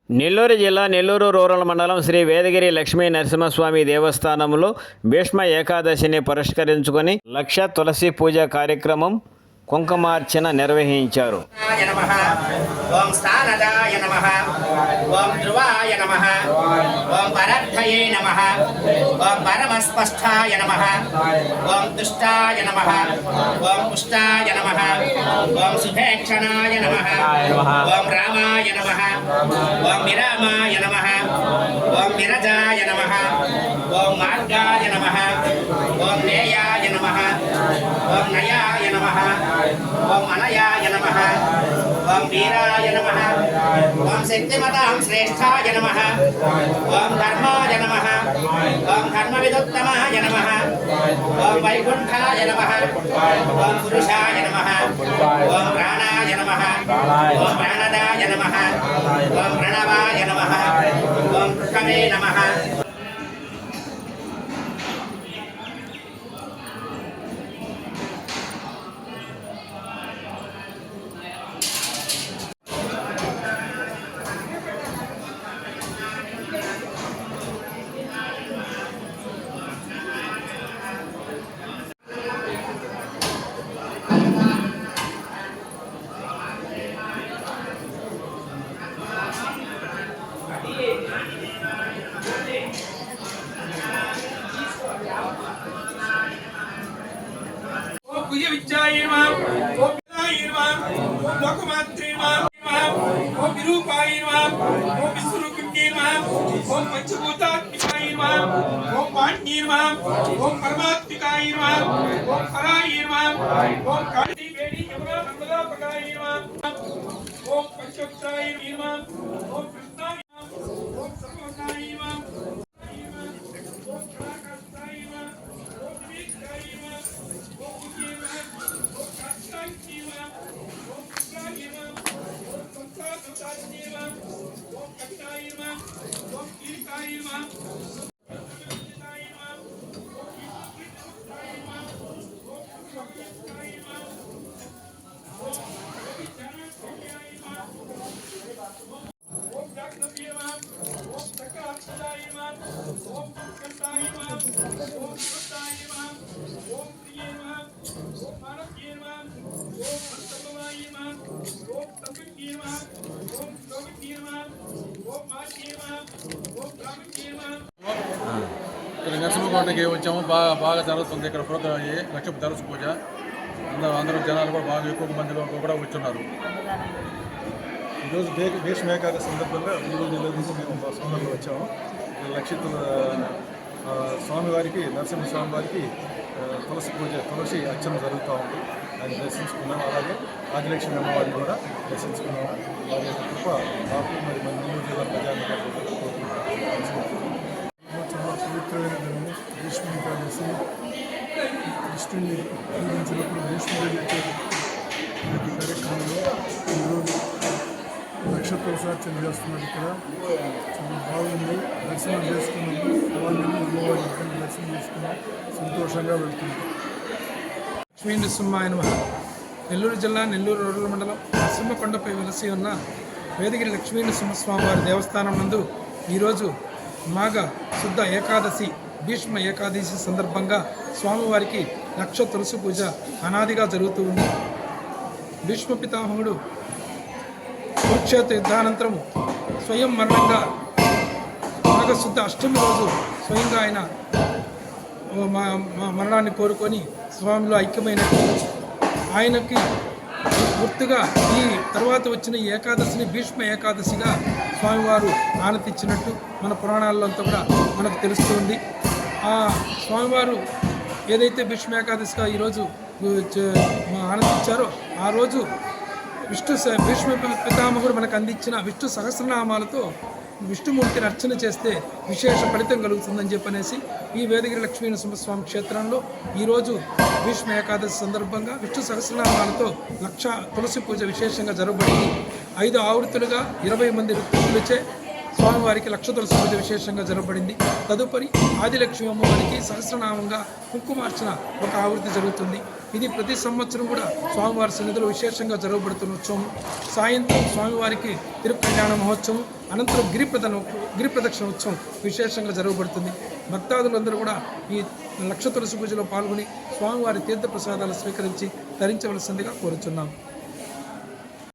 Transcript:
నెల్లూరు జిల్లా నెల్లూరు రూరల్ మండలం శ్రీ వేదగిరి లక్ష్మీ నరసింహస్వామి దేవస్థానంలో భీష్మ ఏకాదశిని పురస్కరించుకొని లక్ష తులసి పూజ కార్యక్రమం కుంకుమార్చన నిర్వహించారు. ఓం స్థానదాయ నమః ఓం ధ్రువాయ నమః ఓం పరర్థయే నమః ఓం పరమస్పష్టాయ నమః ఓం దుష్టాయ నమః ఓం పుష్టాయ నమః ఓం శుభేక్షణాయ నమః ఓం రామాయ నమః ఓం విరామాయ నమః ఓం విరజాయ నమః ఓం మార్గాయ నమః ఓం నేయాయ నమః ఓం నయాయ నమః ఓం అనయాయ నమః ఓం వీరాయ నమః ఓం శక్తిమతాం శ్రేష్ఠాయ నమః ఓం ధర్మాయ నమః ఓం కర్మవిదుత్తమాయ నమః ఓం వైకుంఠాయ నమః ఓం పురుషాయ నమః ఓం ప్రాణాయ నమః ఓం ప్రాణదాయ నమః ఓం ప్రణవాయ నమః ఓం కృష్ణవే నమః. ఓం విరూపాయ నమః ఓం విశ్వరూపిణ్యే నమః ఓం పంచభూతాత్మికాయ నమః ఓం వాణ్యే నమః ఓం పరమాత్మికాయ నమః ఓం పరాయ నమః ఓం కాళీ వేణి యమునా మంగళాపకాయ నమః ఓం పంచోక్షాయ నమః ఓం కృష్ణాయ నమః ఓం సర్వనాయ నమః ఓం కళాకాస్తాయ నమః ఓం వివేకాయ నమః ఓం విజయ నమః ఓం కాస్తాయ నమః ఓం కృష్ణాయ నమః ఓం కవితాయ నమః ఓం కీర్తాయ నమః ఇక్కడ నరసింహకోటకి వచ్చాము. బాగా జరుగుతుంది ఇక్కడ ప్రోగ్రాం లక్ష తులసి పూజ. అందరూ జనాలు కూడా బాగా ఎక్కువ మంది కూడా వచ్చున్నారు. ఈరోజు భీష్మ ఏకాదశి సందర్భంగా నెల్లూరు జిల్లా నుంచి మేము స్వామివారికి వచ్చాము. లక్షితుల స్వామివారికి నరసింహస్వామి వారికి తులసి అర్చన జరుగుతూ ఉంది. ఆయన దర్శించుకున్నాం. అలాగే ఆదిలక్ష్మి అమ్మవారిని కూడా దర్శించుకున్నాము. వారి కృప మాకు మరి మన నెల్లూరు జిల్లా ప్రజానికి చాలా పవిత్రమైన దినము భీష్మ ఏకాదశి. కృష్ణుని పూజించినప్పుడు భీష్ముడు ఇచ్చే కార్యక్రమంలో ఈరోజు లక్ష తులసార్చన చేస్తున్నారు. ఇక్కడ చాలా బాగుంది. దర్శనం చేసుకున్నాము. వాళ్ళని అమ్మవారి దర్శనం చేసుకున్నాం. సంతోషంగా వెళ్తున్నాం. లక్ష్మీ నరసింహాయ నమః. నెల్లూరు జిల్లా నెల్లూరు రూరల్ మండలం నరసింహకొండపై వెలసి ఉన్న వేదగిరి లక్ష్మీ నరసింహస్వామి వారి దేవస్థానం నందు ఈరోజు మాఘ శుద్ధ ఏకాదశి భీష్మ ఏకాదశి సందర్భంగా స్వామివారికి లక్ష తులసి పూజ అనాదిగా జరుగుతూ ఉంది. భీష్మ పితామహుడు కురుక్షేత్ర యుద్ధానంతరము స్వయం మరణంగా మాఘశుద్ధ అష్టమి రోజు స్వయంగా ఆయన మరణాన్ని కోరుకొని స్వామిలో ఐక్యమైనట్టు ఆయనకి గుర్తుగా ఈ తర్వాత వచ్చిన ఈ ఏకాదశిని భీష్మ ఏకాదశిగా స్వామివారు ఆనతిచ్చినట్టు మన పురాణాల్లో అంతా కూడా మనకు తెలుస్తుంది. ఆ స్వామివారు ఏదైతే భీష్మ ఏకాదశిగా ఈరోజు ఆనతిచ్చారో ఆ రోజు భీష్మ పితామహుడు మనకు అందించిన విష్ణు సహస్రనామాలతో విష్ణుమూర్తిని అర్చన చేస్తే విశేష ఫలితం కలుగుతుందని చెప్పనేసి ఈ వేదగిరి లక్ష్మీ నరసింహస్వామి క్షేత్రంలో ఈరోజు భీష్మ ఏకాదశి సందర్భంగా విష్ణు సహస్రనామాలతో లక్ష తులసి పూజ విశేషంగా జరగబడింది. 5 ఆవృత్తులుగా 20 మంది ఋత్వికులచే స్వామివారికి లక్ష తులసి పూజ విశేషంగా జరగబడింది. తదుపరి ఆదిలక్ష్మి అమ్మవారికి సహస్రనామంగా కుంకుమార్చన ఒక ఆవృత్తి జరుగుతుంది. ఇది ప్రతి సంవత్సరం కూడా స్వామివారి సన్నిధిలో విశేషంగా జరగబడుతున్న ఉత్సవం. సాయంత్రం స్వామివారికి తిరుకళ్యాణ మహోత్సవం, అనంతరం గిరి ప్రదక్షిణ ఉత్సవం విశేషంగా జరగబడుతుంది. భక్తాదులందరూ కూడా ఈ లక్ష తులసి పూజలో పాల్గొని స్వామివారి తీర్థ ప్రసాదాలు స్వీకరించి ధరించవలసిందిగా కోరుచున్నాం.